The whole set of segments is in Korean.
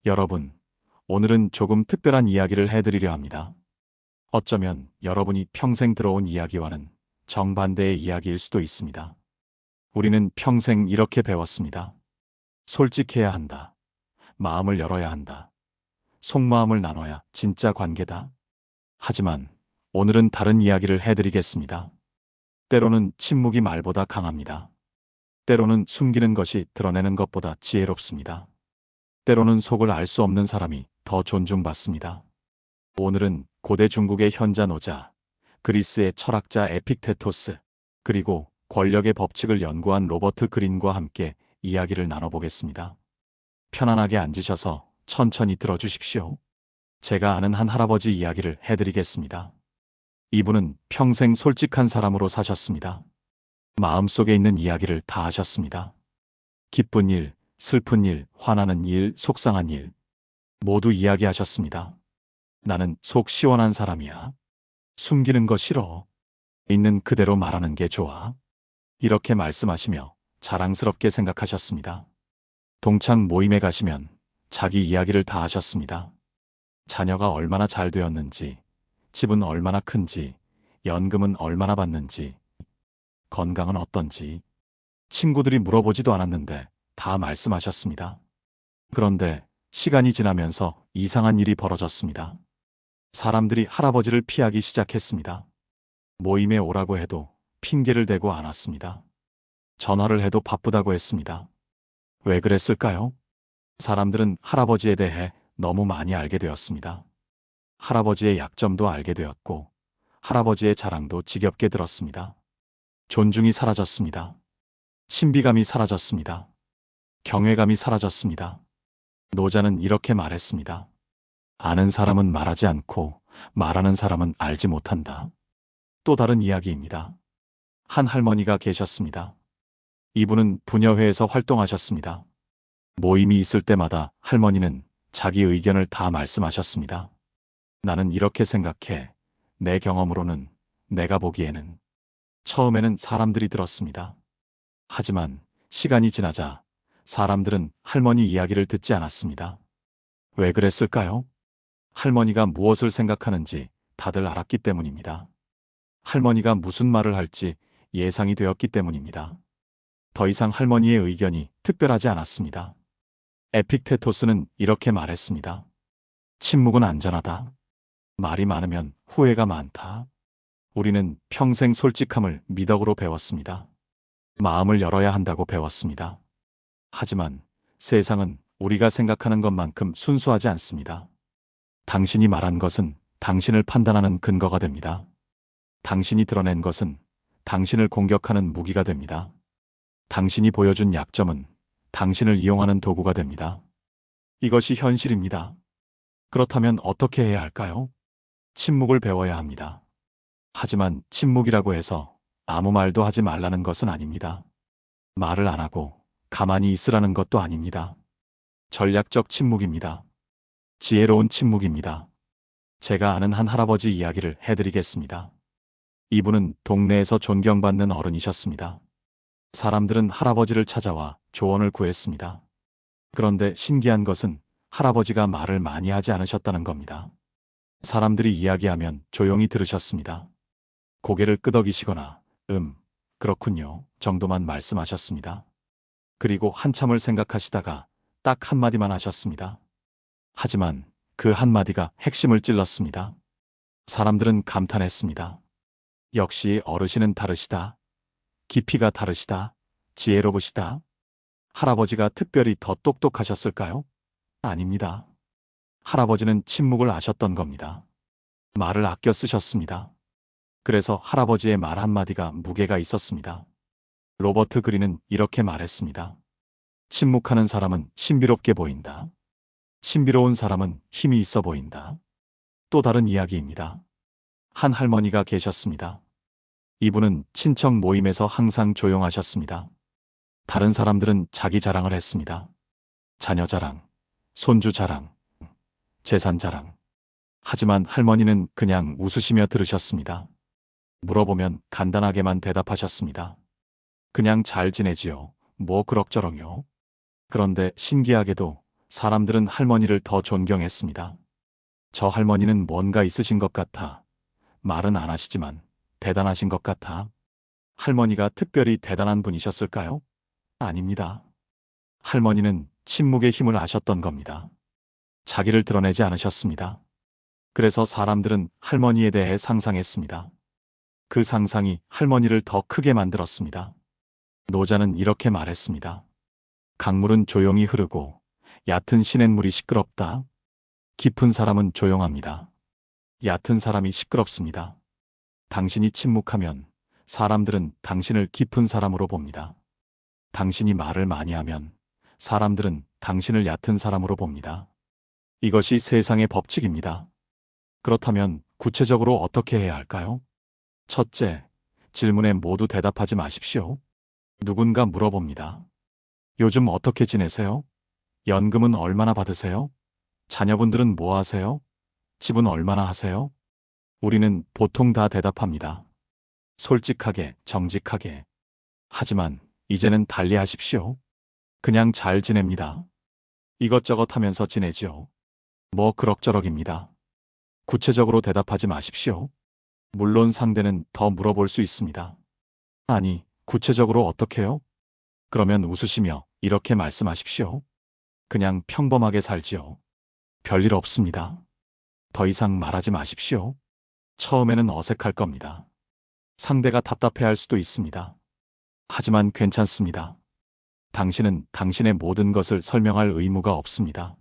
여러분, 오늘은 조금 특별한 이야기를 해드리려 합니다. 어쩌면 여러분이 평생 들어온 이야기와는 정반대의 이야기일 수도 있습니다. 우리는 평생 이렇게 배웠습니다. 솔직해야 한다. 마음을 열어야 한다. 속마음을 나눠야 진짜 관계다. 하지만 오늘은 다른 이야기를 해드리겠습니다. 때로는 침묵이 말보다 강합니다. 때로는 숨기는 것이 드러내는 것보다 지혜롭습니다. 때로는 속을 알 수 없는 사람이 더 존중받습니다. 오늘은 고대 중국의 현자노자, 그리스의 철학자 에픽테토스, 그리고 권력의 법칙을 연구한 로버트 그린과 함께 이야기를 나눠보겠습니다. 편안하게 앉으셔서 천천히 들어주십시오. 제가 아는 한 할아버지 이야기를 해드리겠습니다. 이분은 평생 솔직한 사람으로 사셨습니다. 마음속에 있는 이야기를 다 하셨습니다. 기쁜 일, 슬픈 일, 화나는 일, 속상한 일 모두 이야기하셨습니다. 나는 속 시원한 사람이야. 숨기는 거 싫어. 있는 그대로 말하는 게 좋아. 이렇게 말씀하시며 자랑스럽게 생각하셨습니다. 동창 모임에 가시면 자기 이야기를 다 하셨습니다. 자녀가 얼마나 잘 되었는지, 집은 얼마나 큰지, 연금은 얼마나 받는지, 건강은 어떤지, 친구들이 물어보지도 않았는데 다 말씀하셨습니다. 그런데 시간이 지나면서 이상한 일이 벌어졌습니다. 사람들이 할아버지를 피하기 시작했습니다. 모임에 오라고 해도 핑계를 대고 안 왔습니다. 전화를 해도 바쁘다고 했습니다. 왜 그랬을까요? 사람들은 할아버지에 대해 너무 많이 알게 되었습니다. 할아버지의 약점도 알게 되었고, 할아버지의 자랑도 지겹게 들었습니다. 존중이 사라졌습니다. 신비감이 사라졌습니다. 경외감이 사라졌습니다. 노자는 이렇게 말했습니다. 아는 사람은 말하지 않고 말하는 사람은 알지 못한다. 또 다른 이야기입니다. 한 할머니가 계셨습니다. 이분은 부녀회에서 활동하셨습니다. 모임이 있을 때마다 할머니는 자기 의견을 다 말씀하셨습니다. 나는 이렇게 생각해. 내 경험으로는, 내가 보기에는. 처음에는 사람들이 들었습니다. 하지만 시간이 지나자 사람들은 할머니 이야기를 듣지 않았습니다. 왜 그랬을까요? 할머니가 무엇을 생각하는지 다들 알았기 때문입니다. 할머니가 무슨 말을 할지 예상이 되었기 때문입니다. 더 이상 할머니의 의견이 특별하지 않았습니다. 에픽테토스는 이렇게 말했습니다. 침묵은 안전하다. 말이 많으면 후회가 많다. 우리는 평생 솔직함을 미덕으로 배웠습니다. 마음을 열어야 한다고 배웠습니다. 하지만 세상은 우리가 생각하는 것만큼 순수하지 않습니다. 당신이 말한 것은 당신을 판단하는 근거가 됩니다. 당신이 드러낸 것은 당신을 공격하는 무기가 됩니다. 당신이 보여준 약점은 당신을 이용하는 도구가 됩니다. 이것이 현실입니다. 그렇다면 어떻게 해야 할까요? 침묵을 배워야 합니다. 하지만 침묵이라고 해서 아무 말도 하지 말라는 것은 아닙니다. 말을 안 하고 가만히 있으라는 것도 아닙니다. 전략적 침묵입니다. 지혜로운 침묵입니다. 제가 아는 한 할아버지 이야기를 해드리겠습니다. 이분은 동네에서 존경받는 어른이셨습니다. 사람들은 할아버지를 찾아와 조언을 구했습니다. 그런데 신기한 것은 할아버지가 말을 많이 하지 않으셨다는 겁니다. 사람들이 이야기하면 조용히 들으셨습니다. 고개를 끄덕이시거나 그렇군요 정도만 말씀하셨습니다. 그리고 한참을 생각하시다가 딱 한마디만 하셨습니다. 하지만 그 한마디가 핵심을 찔렀습니다. 사람들은 감탄했습니다. 역시 어르신은 다르시다. 깊이가 다르시다. 지혜로우시다. 할아버지가 특별히 더 똑똑하셨을까요? 아닙니다. 할아버지는 침묵을 아셨던 겁니다. 말을 아껴 쓰셨습니다. 그래서 할아버지의 말 한마디가 무게가 있었습니다. 로버트 그린은 이렇게 말했습니다. 침묵하는 사람은 신비롭게 보인다. 신비로운 사람은 힘이 있어 보인다. 또 다른 이야기입니다. 한 할머니가 계셨습니다. 이분은 친척 모임에서 항상 조용하셨습니다. 다른 사람들은 자기 자랑을 했습니다. 자녀 자랑, 손주 자랑, 재산 자랑. 하지만 할머니는 그냥 웃으시며 들으셨습니다. 물어보면 간단하게만 대답하셨습니다. 그냥 잘 지내지요. 뭐 그럭저럭요. 그런데 신기하게도 사람들은 할머니를 더 존경했습니다. 저 할머니는 뭔가 있으신 것 같아. 말은 안 하시지만 대단하신 것 같아. 할머니가 특별히 대단한 분이셨을까요? 아닙니다. 할머니는 침묵의 힘을 아셨던 겁니다. 자기를 드러내지 않으셨습니다. 그래서 사람들은 할머니에 대해 상상했습니다. 그 상상이 할머니를 더 크게 만들었습니다. 노자는 이렇게 말했습니다. 강물은 조용히 흐르고 얕은 시냇물이 시끄럽다. 깊은 사람은 조용합니다. 얕은 사람이 시끄럽습니다. 당신이 침묵하면 사람들은 당신을 깊은 사람으로 봅니다. 당신이 말을 많이 하면 사람들은 당신을 얕은 사람으로 봅니다. 이것이 세상의 법칙입니다. 그렇다면 구체적으로 어떻게 해야 할까요? 첫째, 질문에 모두 대답하지 마십시오. 누군가 물어봅니다. 요즘 어떻게 지내세요? 연금은 얼마나 받으세요? 자녀분들은 뭐 하세요? 집은 얼마나 하세요? 우리는 보통 다 대답합니다. 솔직하게, 정직하게. 하지만 이제는 달리 하십시오. 그냥 잘 지냅니다. 이것저것 하면서 지내지요. 뭐 그럭저럭입니다. 구체적으로 대답하지 마십시오. 물론 상대는 더 물어볼 수 있습니다. 아니, 구체적으로 어떻게요? 그러면 웃으시며 이렇게 말씀하십시오. 그냥 평범하게 살지요. 별일 없습니다. 더 이상 말하지 마십시오. 처음에는 어색할 겁니다. 상대가 답답해할 수도 있습니다. 하지만 괜찮습니다. 당신은 당신의 모든 것을 설명할 의무가 없습니다.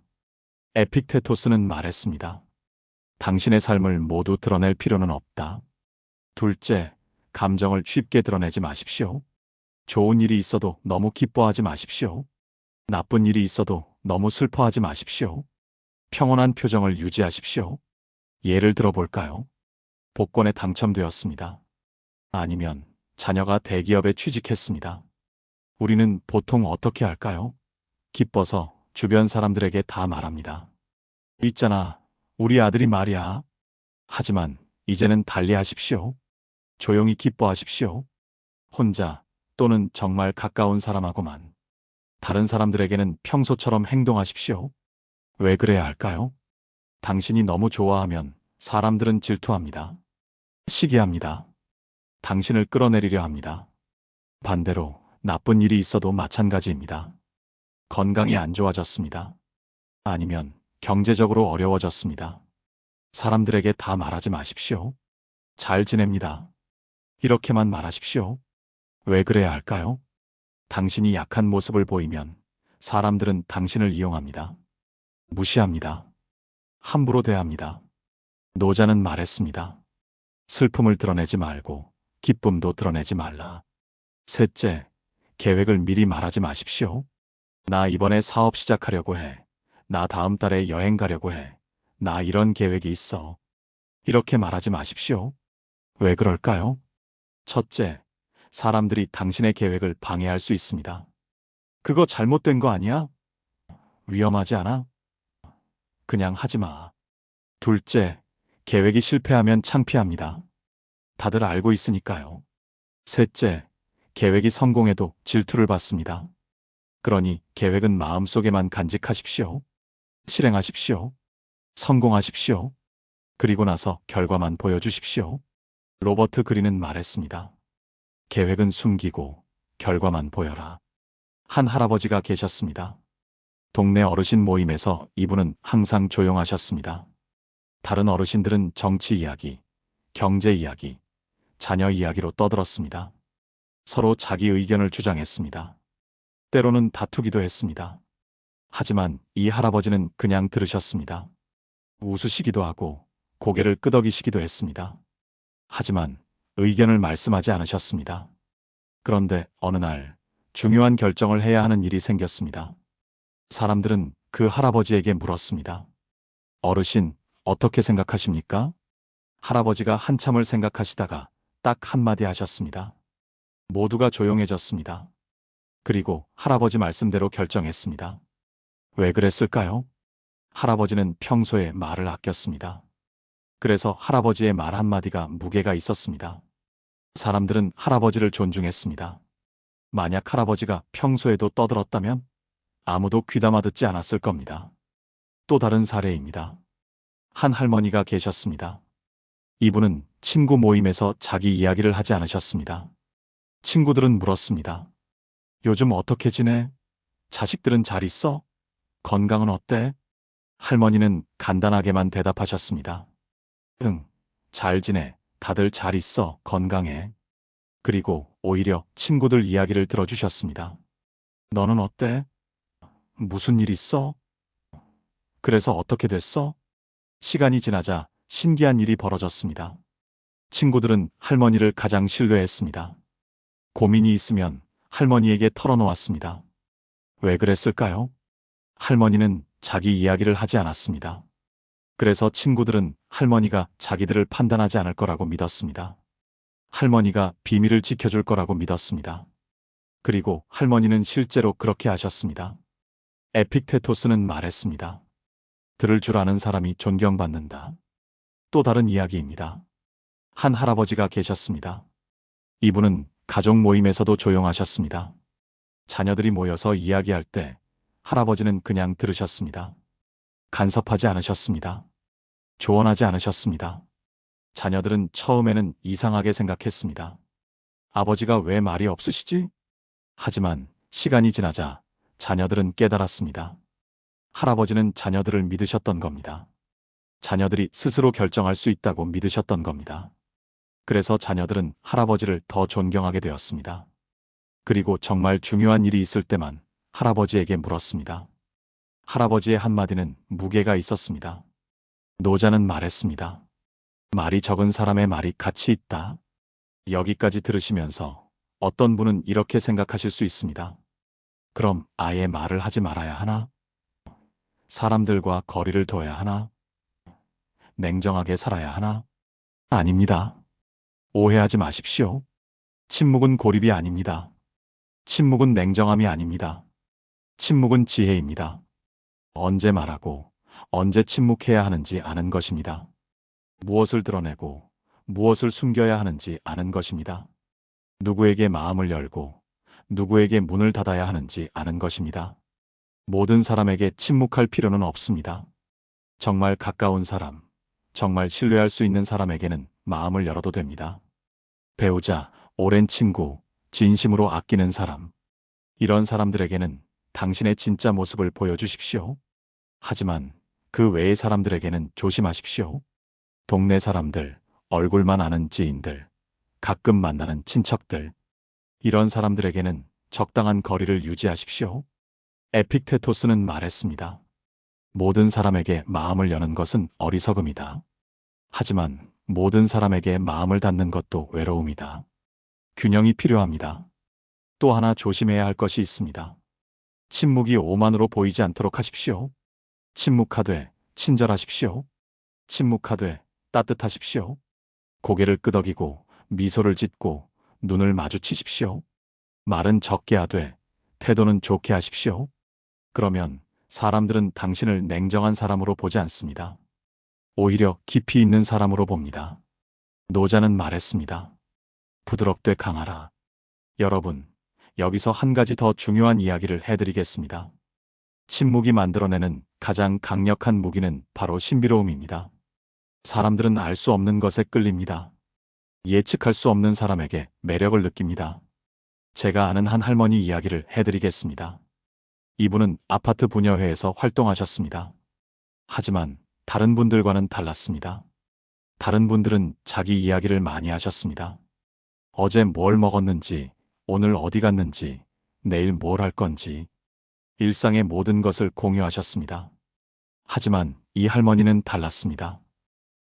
에픽테토스는 말했습니다. 당신의 삶을 모두 드러낼 필요는 없다. 둘째, 감정을 쉽게 드러내지 마십시오. 좋은 일이 있어도 너무 기뻐하지 마십시오. 나쁜 일이 있어도 너무 슬퍼하지 마십시오. 평온한 표정을 유지하십시오. 예를 들어볼까요? 복권에 당첨되었습니다. 아니면 자녀가 대기업에 취직했습니다. 우리는 보통 어떻게 할까요? 기뻐서 주변 사람들에게 다 말합니다. 있잖아, 우리 아들이 말이야. 하지만 이제는 달리 하십시오. 조용히 기뻐하십시오. 혼자 또는 정말 가까운 사람하고만. 다른 사람들에게는 평소처럼 행동하십시오. 왜 그래야 할까요? 당신이 너무 좋아하면 사람들은 질투합니다. 시기합니다. 당신을 끌어내리려 합니다. 반대로 나쁜 일이 있어도 마찬가지입니다. 건강이 안 좋아졌습니다. 아니면 경제적으로 어려워졌습니다. 사람들에게 다 말하지 마십시오. 잘 지냅니다. 이렇게만 말하십시오. 왜 그래야 할까요? 당신이 약한 모습을 보이면 사람들은 당신을 이용합니다. 무시합니다. 함부로 대합니다. 노자는 말했습니다. 슬픔을 드러내지 말고 기쁨도 드러내지 말라. 셋째, 계획을 미리 말하지 마십시오. 나 이번에 사업 시작하려고 해. 나 다음 달에 여행 가려고 해. 나 이런 계획이 있어. 이렇게 말하지 마십시오. 왜 그럴까요? 첫째, 사람들이 당신의 계획을 방해할 수 있습니다. 그거 잘못된 거 아니야? 위험하지 않아? 그냥 하지 마. 둘째, 계획이 실패하면 창피합니다. 다들 알고 있으니까요. 셋째, 계획이 성공해도 질투를 받습니다. 그러니 계획은 마음속에만 간직하십시오. 실행하십시오. 성공하십시오. 그리고 나서 결과만 보여주십시오. 로버트 그린은 말했습니다. 계획은 숨기고 결과만 보여라. 한 할아버지가 계셨습니다. 동네 어르신 모임에서 이분은 항상 조용하셨습니다. 다른 어르신들은 정치 이야기, 경제 이야기, 자녀 이야기로 떠들었습니다. 서로 자기 의견을 주장했습니다. 때로는 다투기도 했습니다. 하지만 이 할아버지는 그냥 들으셨습니다. 웃으시기도 하고 고개를 끄덕이시기도 했습니다. 하지만 의견을 말씀하지 않으셨습니다. 그런데 어느 날 중요한 결정을 해야 하는 일이 생겼습니다. 사람들은 그 할아버지에게 물었습니다. 어르신, 어떻게 생각하십니까? 할아버지가 한참을 생각하시다가 딱 한마디 하셨습니다. 모두가 조용해졌습니다. 그리고 할아버지 말씀대로 결정했습니다. 왜 그랬을까요? 할아버지는 평소에 말을 아꼈습니다. 그래서 할아버지의 말 한마디가 무게가 있었습니다. 사람들은 할아버지를 존중했습니다. 만약 할아버지가 평소에도 떠들었다면 아무도 귀담아 듣지 않았을 겁니다. 또 다른 사례입니다. 한 할머니가 계셨습니다. 이분은 친구 모임에서 자기 이야기를 하지 않으셨습니다. 친구들은 물었습니다. 요즘 어떻게 지내? 자식들은 잘 있어? 건강은 어때? 할머니는 간단하게만 대답하셨습니다. 응, 잘 지내. 다들 잘 있어. 건강해. 그리고 오히려 친구들 이야기를 들어주셨습니다. 너는 어때? 무슨 일 있어? 그래서 어떻게 됐어? 시간이 지나자 신기한 일이 벌어졌습니다. 친구들은 할머니를 가장 신뢰했습니다. 고민이 있으면 할머니에게 털어놓았습니다. 왜 그랬을까요? 할머니는 자기 이야기를 하지 않았습니다. 그래서 친구들은 할머니가 자기들을 판단하지 않을 거라고 믿었습니다. 할머니가 비밀을 지켜줄 거라고 믿었습니다. 그리고 할머니는 실제로 그렇게 하셨습니다. 에픽테토스는 말했습니다. 들을 줄 아는 사람이 존경받는다. 또 다른 이야기입니다. 한 할아버지가 계셨습니다. 이분은 가족 모임에서도 조용하셨습니다. 자녀들이 모여서 이야기할 때 할아버지는 그냥 들으셨습니다. 간섭하지 않으셨습니다. 조언하지 않으셨습니다. 자녀들은 처음에는 이상하게 생각했습니다. 아버지가 왜 말이 없으시지? 하지만 시간이 지나자 자녀들은 깨달았습니다. 할아버지는 자녀들을 믿으셨던 겁니다. 자녀들이 스스로 결정할 수 있다고 믿으셨던 겁니다. 그래서 자녀들은 할아버지를 더 존경하게 되었습니다. 그리고 정말 중요한 일이 있을 때만 할아버지에게 물었습니다. 할아버지의 한마디는 무게가 있었습니다. 노자는 말했습니다. 말이 적은 사람의 말이 가치 있다. 여기까지 들으시면서 어떤 분은 이렇게 생각하실 수 있습니다. 그럼 아예 말을 하지 말아야 하나? 사람들과 거리를 둬야 하나? 냉정하게 살아야 하나? 아닙니다. 오해하지 마십시오. 침묵은 고립이 아닙니다. 침묵은 냉정함이 아닙니다. 침묵은 지혜입니다. 언제 말하고 언제 침묵해야 하는지 아는 것입니다. 무엇을 드러내고 무엇을 숨겨야 하는지 아는 것입니다. 누구에게 마음을 열고 누구에게 문을 닫아야 하는지 아는 것입니다. 모든 사람에게 침묵할 필요는 없습니다. 정말 가까운 사람, 정말 신뢰할 수 있는 사람에게는 마음을 열어도 됩니다. 배우자, 오랜 친구, 진심으로 아끼는 사람. 이런 사람들에게는 당신의 진짜 모습을 보여주십시오. 하지만 그 외의 사람들에게는 조심하십시오. 동네 사람들, 얼굴만 아는 지인들, 가끔 만나는 친척들. 이런 사람들에게는 적당한 거리를 유지하십시오. 에픽테토스는 말했습니다. 모든 사람에게 마음을 여는 것은 어리석음이다. 하지만 모든 사람에게 마음을 닫는 것도 외로움이다. 균형이 필요합니다. 또 하나 조심해야 할 것이 있습니다. 침묵이 오만으로 보이지 않도록 하십시오. 침묵하되 친절하십시오. 침묵하되 따뜻하십시오. 고개를 끄덕이고 미소를 짓고 눈을 마주치십시오. 말은 적게 하되 태도는 좋게 하십시오. 그러면 사람들은 당신을 냉정한 사람으로 보지 않습니다. 오히려 깊이 있는 사람으로 봅니다. 노자는 말했습니다. 부드럽되 강하라. 여러분, 여기서 한 가지 더 중요한 이야기를 해드리겠습니다. 침묵이 만들어내는 가장 강력한 무기는 바로 신비로움입니다. 사람들은 알 수 없는 것에 끌립니다. 예측할 수 없는 사람에게 매력을 느낍니다. 제가 아는 한 할머니 이야기를 해드리겠습니다. 이분은 아파트 분여회에서 활동하셨습니다. 하지만 다른 분들과는 달랐습니다. 다른 분들은 자기 이야기를 많이 하셨습니다. 어제 뭘 먹었는지, 오늘 어디 갔는지, 내일 뭘 할 건지, 일상의 모든 것을 공유하셨습니다. 하지만 이 할머니는 달랐습니다.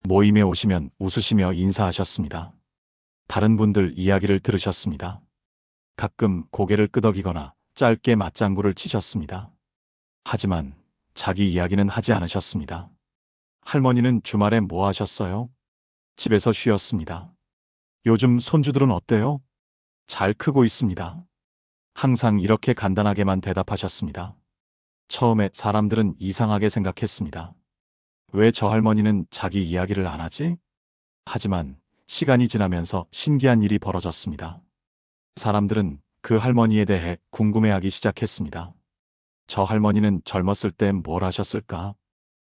모임에 오시면 웃으시며 인사하셨습니다. 다른 분들 이야기를 들으셨습니다. 가끔 고개를 끄덕이거나 짧게 맞장구를 치셨습니다. 하지만 자기 이야기는 하지 않으셨습니다. 할머니는 주말에 뭐 하셨어요? 집에서 쉬었습니다. 요즘 손주들은 어때요? 잘 크고 있습니다. 항상 이렇게 간단하게만 대답하셨습니다. 처음에 사람들은 이상하게 생각했습니다. 왜 저 할머니는 자기 이야기를 안 하지? 하지만 시간이 지나면서 신기한 일이 벌어졌습니다. 사람들은 그 할머니에 대해 궁금해하기 시작했습니다. 저 할머니는 젊었을 때 뭘 하셨을까?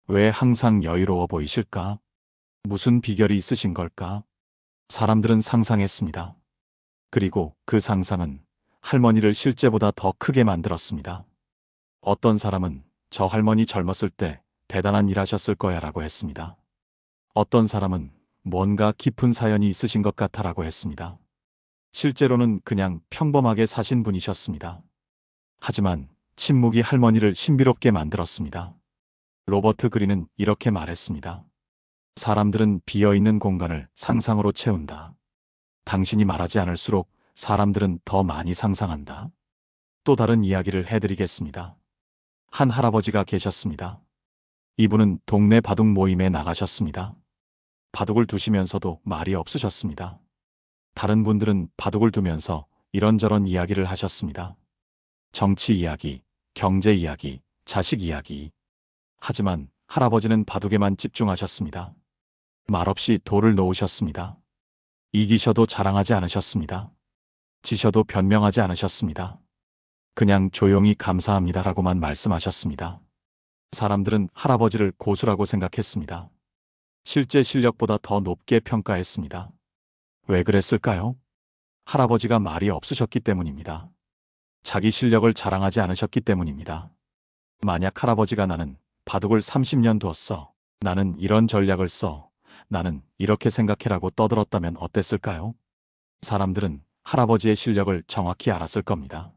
왜 항상 여유로워 보이실까? 무슨 비결이 있으신 걸까? 사람들은 상상했습니다. 그리고 그 상상은 할머니를 실제보다 더 크게 만들었습니다. 어떤 사람은 저 할머니 젊었을 때 대단한 일 하셨을 거야 라고 했습니다. 어떤 사람은 뭔가 깊은 사연이 있으신 것 같아 라고 했습니다. 실제로는 그냥 평범하게 사신 분이셨습니다. 하지만 침묵이 할머니를 신비롭게 만들었습니다. 로버트 그린은 이렇게 말했습니다. 사람들은 비어있는 공간을 상상으로 채운다. 당신이 말하지 않을수록 사람들은 더 많이 상상한다. 또 다른 이야기를 해드리겠습니다. 한 할아버지가 계셨습니다. 이분은 동네 바둑 모임에 나가셨습니다. 바둑을 두시면서도 말이 없으셨습니다. 다른 분들은 바둑을 두면서 이런저런 이야기를 하셨습니다. 정치 이야기, 경제 이야기, 자식 이야기. 하지만 할아버지는 바둑에만 집중하셨습니다. 말없이 돌을 놓으셨습니다. 이기셔도 자랑하지 않으셨습니다. 지셔도 변명하지 않으셨습니다. 그냥 조용히 감사합니다라고만 말씀하셨습니다. 사람들은 할아버지를 고수라고 생각했습니다. 실제 실력보다 더 높게 평가했습니다. 왜 그랬을까요? 할아버지가 말이 없으셨기 때문입니다. 자기 실력을 자랑하지 않으셨기 때문입니다. 만약 할아버지가 나는 바둑을 30년 두었어. 나는 이런 전략을 써. 나는 이렇게 생각해라고 떠들었다면 어땠을까요? 사람들은 할아버지의 실력을 정확히 알았을 겁니다.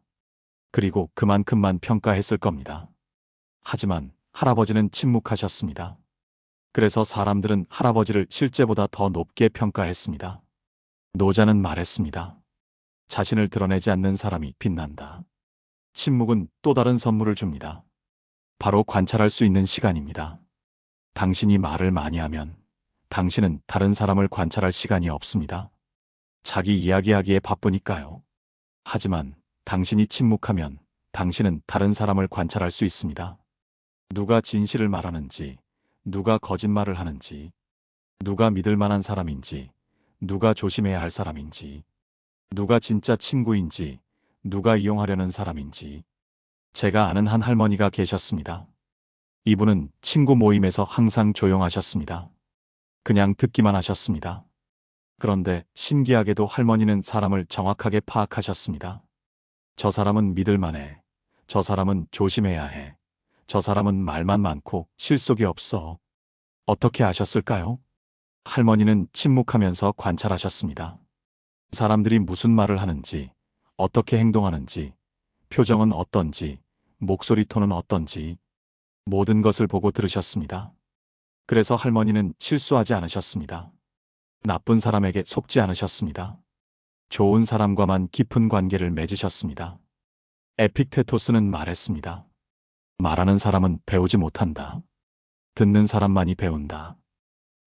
그리고 그만큼만 평가했을 겁니다. 하지만 할아버지는 침묵하셨습니다. 그래서 사람들은 할아버지를 실제보다 더 높게 평가했습니다. 노자는 말했습니다. 자신을 드러내지 않는 사람이 빛난다. 침묵은 또 다른 선물을 줍니다. 바로 관찰할 수 있는 시간입니다. 당신이 말을 많이 하면 당신은 다른 사람을 관찰할 시간이 없습니다. 자기 이야기하기에 바쁘니까요. 하지만 당신이 침묵하면 당신은 다른 사람을 관찰할 수 있습니다. 누가 진실을 말하는지, 누가 거짓말을 하는지, 누가 믿을 만한 사람인지, 누가 조심해야 할 사람인지, 누가 진짜 친구인지, 누가 이용하려는 사람인지. 제가 아는 한 할머니가 계셨습니다. 이분은 친구 모임에서 항상 조용하셨습니다. 그냥 듣기만 하셨습니다. 그런데 신기하게도 할머니는 사람을 정확하게 파악하셨습니다. 저 사람은 믿을 만해. 저 사람은 조심해야 해. 저 사람은 말만 많고 실속이 없어. 어떻게 아셨을까요? 할머니는 침묵하면서 관찰하셨습니다. 사람들이 무슨 말을 하는지, 어떻게 행동하는지, 표정은 어떤지, 목소리 톤은 어떤지, 모든 것을 보고 들으셨습니다. 그래서 할머니는 실수하지 않으셨습니다. 나쁜 사람에게 속지 않으셨습니다. 좋은 사람과만 깊은 관계를 맺으셨습니다. 에픽테토스는 말했습니다. 말하는 사람은 배우지 못한다. 듣는 사람만이 배운다.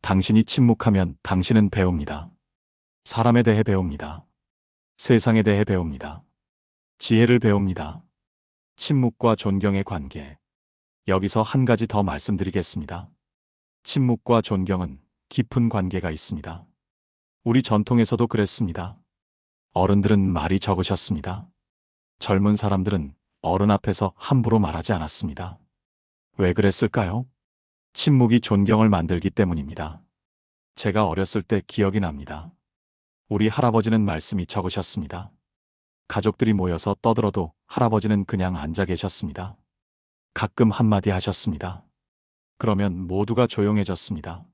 당신이 침묵하면 당신은 배웁니다. 사람에 대해 배웁니다. 세상에 대해 배웁니다. 지혜를 배웁니다. 침묵과 존경의 관계. 여기서 한 가지 더 말씀드리겠습니다. 침묵과 존경은 깊은 관계가 있습니다. 우리 전통에서도 그랬습니다. 어른들은 말이 적으셨습니다. 젊은 사람들은 어른 앞에서 함부로 말하지 않았습니다. 왜 그랬을까요? 침묵이 존경을 만들기 때문입니다. 제가 어렸을 때 기억이 납니다. 우리 할아버지는 말씀이 적으셨습니다. 가족들이 모여서 떠들어도 할아버지는 그냥 앉아 계셨습니다. 가끔 한마디 하셨습니다. 그러면 모두가 조용해졌습니다.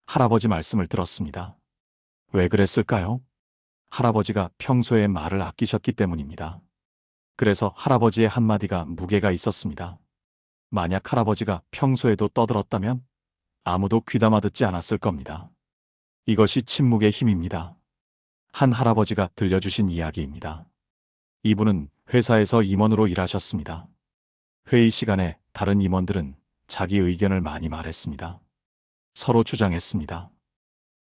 할아버지 말씀을 들었습니다. 왜 그랬을까요? 할아버지가 평소에 말을 아끼셨기 때문입니다. 그래서 할아버지의 한마디가 무게가 있었습니다. 만약 할아버지가 평소에도 떠들었다면 아무도 귀담아 듣지 않았을 겁니다. 이것이 침묵의 힘입니다. 한 할아버지가 들려주신 이야기입니다. 이분은 회사에서 임원으로 일하셨습니다. 회의 시간에 다른 임원들은 자기 의견을 많이 말했습니다. 서로 주장했습니다.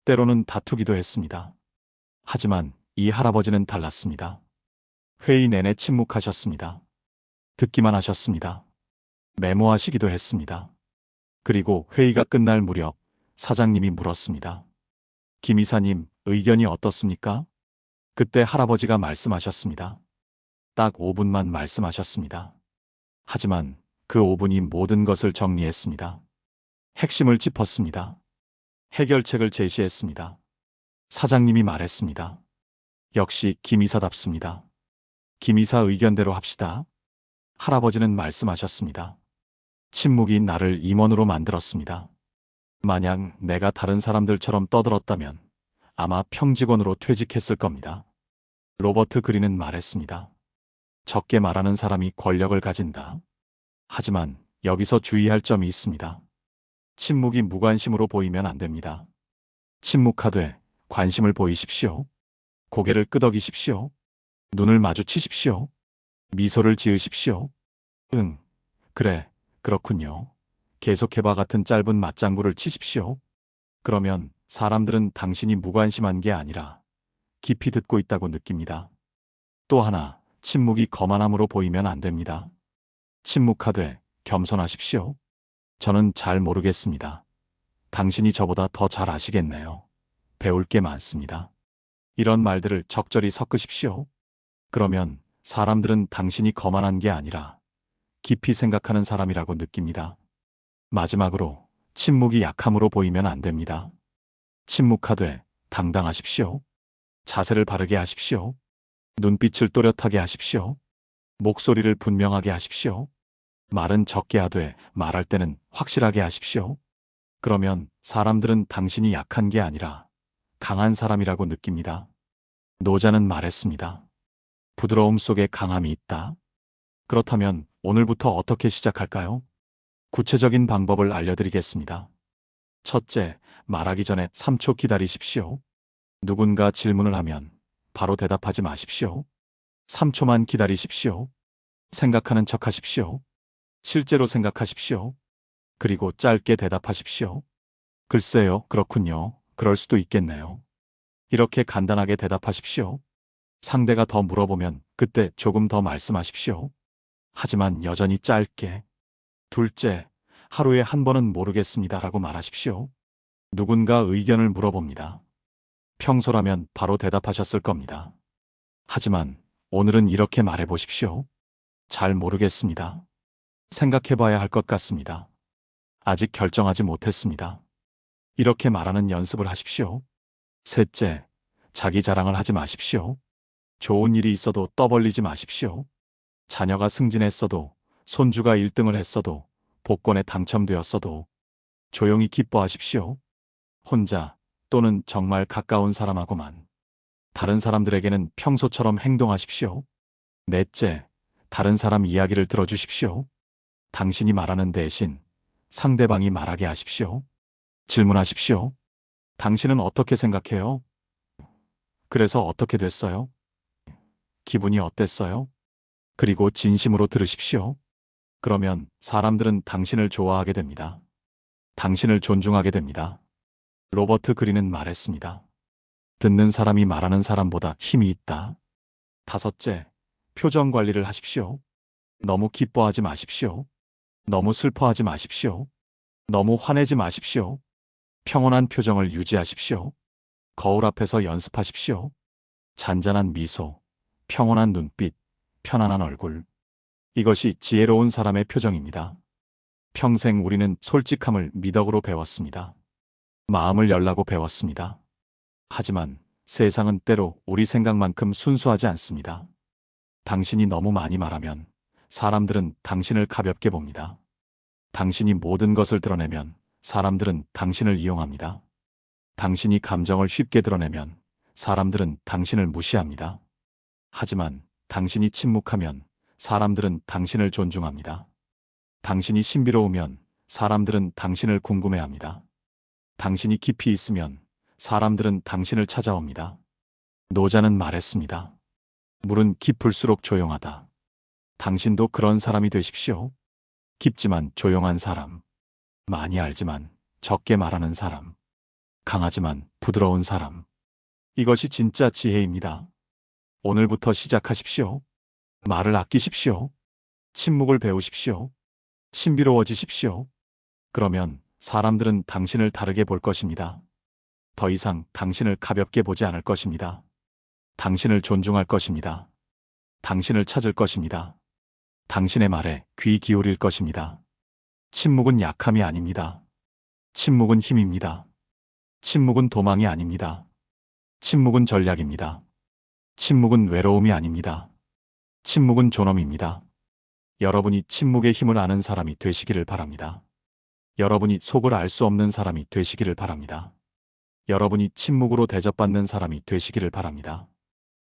때로는 다투기도 했습니다. 하지만 이 할아버지는 달랐습니다. 회의 내내 침묵하셨습니다. 듣기만 하셨습니다. 메모하시기도 했습니다. 그리고 회의가 끝날 무렵 사장님이 물었습니다. 김 이사님, 의견이 어떻습니까? 그때 할아버지가 말씀하셨습니다. 딱 5분만 말씀하셨습니다. 하지만 그 5분이 모든 것을 정리했습니다. 핵심을 짚었습니다. 해결책을 제시했습니다. 사장님이 말했습니다. 역시 김이사답습니다. 김이사 의견대로 합시다. 할아버지는 말씀하셨습니다. 침묵이 나를 임원으로 만들었습니다. 만약 내가 다른 사람들처럼 떠들었다면 아마 평직원으로 퇴직했을 겁니다. 로버트 그린은 말했습니다. 적게 말하는 사람이 권력을 가진다. 하지만 여기서 주의할 점이 있습니다. 침묵이 무관심으로 보이면 안 됩니다. 침묵하되 관심을 보이십시오. 고개를 끄덕이십시오. 눈을 마주치십시오. 미소를 지으십시오. 응, 그래, 그렇군요. 계속해봐 같은 짧은 맞장구를 치십시오. 그러면 사람들은 당신이 무관심한 게 아니라 깊이 듣고 있다고 느낍니다. 또 하나, 침묵이 거만함으로 보이면 안 됩니다. 침묵하되 겸손하십시오. 저는 잘 모르겠습니다. 당신이 저보다 더 잘 아시겠네요. 배울 게 많습니다. 이런 말들을 적절히 섞으십시오. 그러면 사람들은 당신이 거만한 게 아니라 깊이 생각하는 사람이라고 느낍니다. 마지막으로 침묵이 약함으로 보이면 안 됩니다. 침묵하되 당당하십시오. 자세를 바르게 하십시오. 눈빛을 또렷하게 하십시오. 목소리를 분명하게 하십시오. 말은 적게 하되 말할 때는 확실하게 하십시오. 그러면 사람들은 당신이 약한 게 아니라 강한 사람이라고 느낍니다. 노자는 말했습니다. 부드러움 속에 강함이 있다. 그렇다면 오늘부터 어떻게 시작할까요? 구체적인 방법을 알려드리겠습니다. 첫째, 말하기 전에 3초 기다리십시오. 누군가 질문을 하면 바로 대답하지 마십시오. 3초만 기다리십시오. 생각하는 척 하십시오. 실제로 생각하십시오. 그리고 짧게 대답하십시오. 글쎄요, 그렇군요. 그럴 수도 있겠네요. 이렇게 간단하게 대답하십시오. 상대가 더 물어보면 그때 조금 더 말씀하십시오. 하지만 여전히 짧게. 둘째, 하루에 한 번은 모르겠습니다라고 말하십시오. 누군가 의견을 물어봅니다. 평소라면 바로 대답하셨을 겁니다. 하지만 오늘은 이렇게 말해보십시오. 잘 모르겠습니다. 생각해봐야 할 것 같습니다. 아직 결정하지 못했습니다. 이렇게 말하는 연습을 하십시오. 셋째, 자기 자랑을 하지 마십시오. 좋은 일이 있어도 떠벌리지 마십시오. 자녀가 승진했어도, 손주가 1등을 했어도, 복권에 당첨되었어도 조용히 기뻐하십시오. 혼자 또는 정말 가까운 사람하고만. 다른 사람들에게는 평소처럼 행동하십시오. 넷째, 다른 사람 이야기를 들어주십시오. 당신이 말하는 대신 상대방이 말하게 하십시오. 질문하십시오. 당신은 어떻게 생각해요? 그래서 어떻게 됐어요? 기분이 어땠어요? 그리고 진심으로 들으십시오. 그러면 사람들은 당신을 좋아하게 됩니다. 당신을 존중하게 됩니다. 로버트 그린은 말했습니다. 듣는 사람이 말하는 사람보다 힘이 있다. 다섯째, 표정 관리를 하십시오. 너무 기뻐하지 마십시오. 너무 슬퍼하지 마십시오. 너무 화내지 마십시오. 평온한 표정을 유지하십시오. 거울 앞에서 연습하십시오. 잔잔한 미소, 평온한 눈빛, 편안한 얼굴. 이것이 지혜로운 사람의 표정입니다. 평생 우리는 솔직함을 미덕으로 배웠습니다. 마음을 열라고 배웠습니다. 하지만 세상은 때로 우리 생각만큼 순수하지 않습니다. 당신이 너무 많이 말하면 사람들은 당신을 가볍게 봅니다. 당신이 모든 것을 드러내면 사람들은 당신을 이용합니다. 당신이 감정을 쉽게 드러내면 사람들은 당신을 무시합니다. 하지만 당신이 침묵하면 사람들은 당신을 존중합니다. 당신이 신비로우면 사람들은 당신을 궁금해합니다. 당신이 깊이 있으면 사람들은 당신을 찾아옵니다. 노자는 말했습니다. 물은 깊을수록 조용하다. 당신도 그런 사람이 되십시오. 깊지만 조용한 사람. 많이 알지만 적게 말하는 사람. 강하지만 부드러운 사람. 이것이 진짜 지혜입니다. 오늘부터 시작하십시오. 말을 아끼십시오. 침묵을 배우십시오. 신비로워지십시오. 그러면 사람들은 당신을 다르게 볼 것입니다. 더 이상 당신을 가볍게 보지 않을 것입니다. 당신을 존중할 것입니다. 당신을 찾을 것입니다. 당신의 말에 귀 기울일 것입니다. 침묵은 약함이 아닙니다. 침묵은 힘입니다. 침묵은 도망이 아닙니다. 침묵은 전략입니다. 침묵은 외로움이 아닙니다. 침묵은 존엄입니다. 여러분이 침묵의 힘을 아는 사람이 되시기를 바랍니다. 여러분이 속을 알 수 없는 사람이 되시기를 바랍니다. 여러분이 침묵으로 대접받는 사람이 되시기를 바랍니다.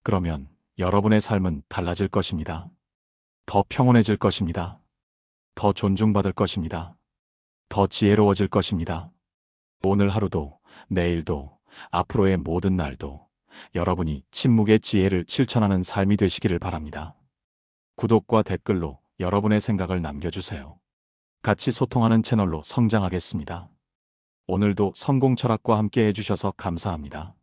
그러면 여러분의 삶은 달라질 것입니다. 더 평온해질 것입니다. 더 존중받을 것입니다. 더 지혜로워질 것입니다. 오늘 하루도, 내일도, 앞으로의 모든 날도 여러분이 침묵의 지혜를 실천하는 삶이 되시기를 바랍니다. 구독과 댓글로 여러분의 생각을 남겨주세요. 같이 소통하는 채널로 성장하겠습니다. 오늘도 성공 철학과 함께 해주셔서 감사합니다.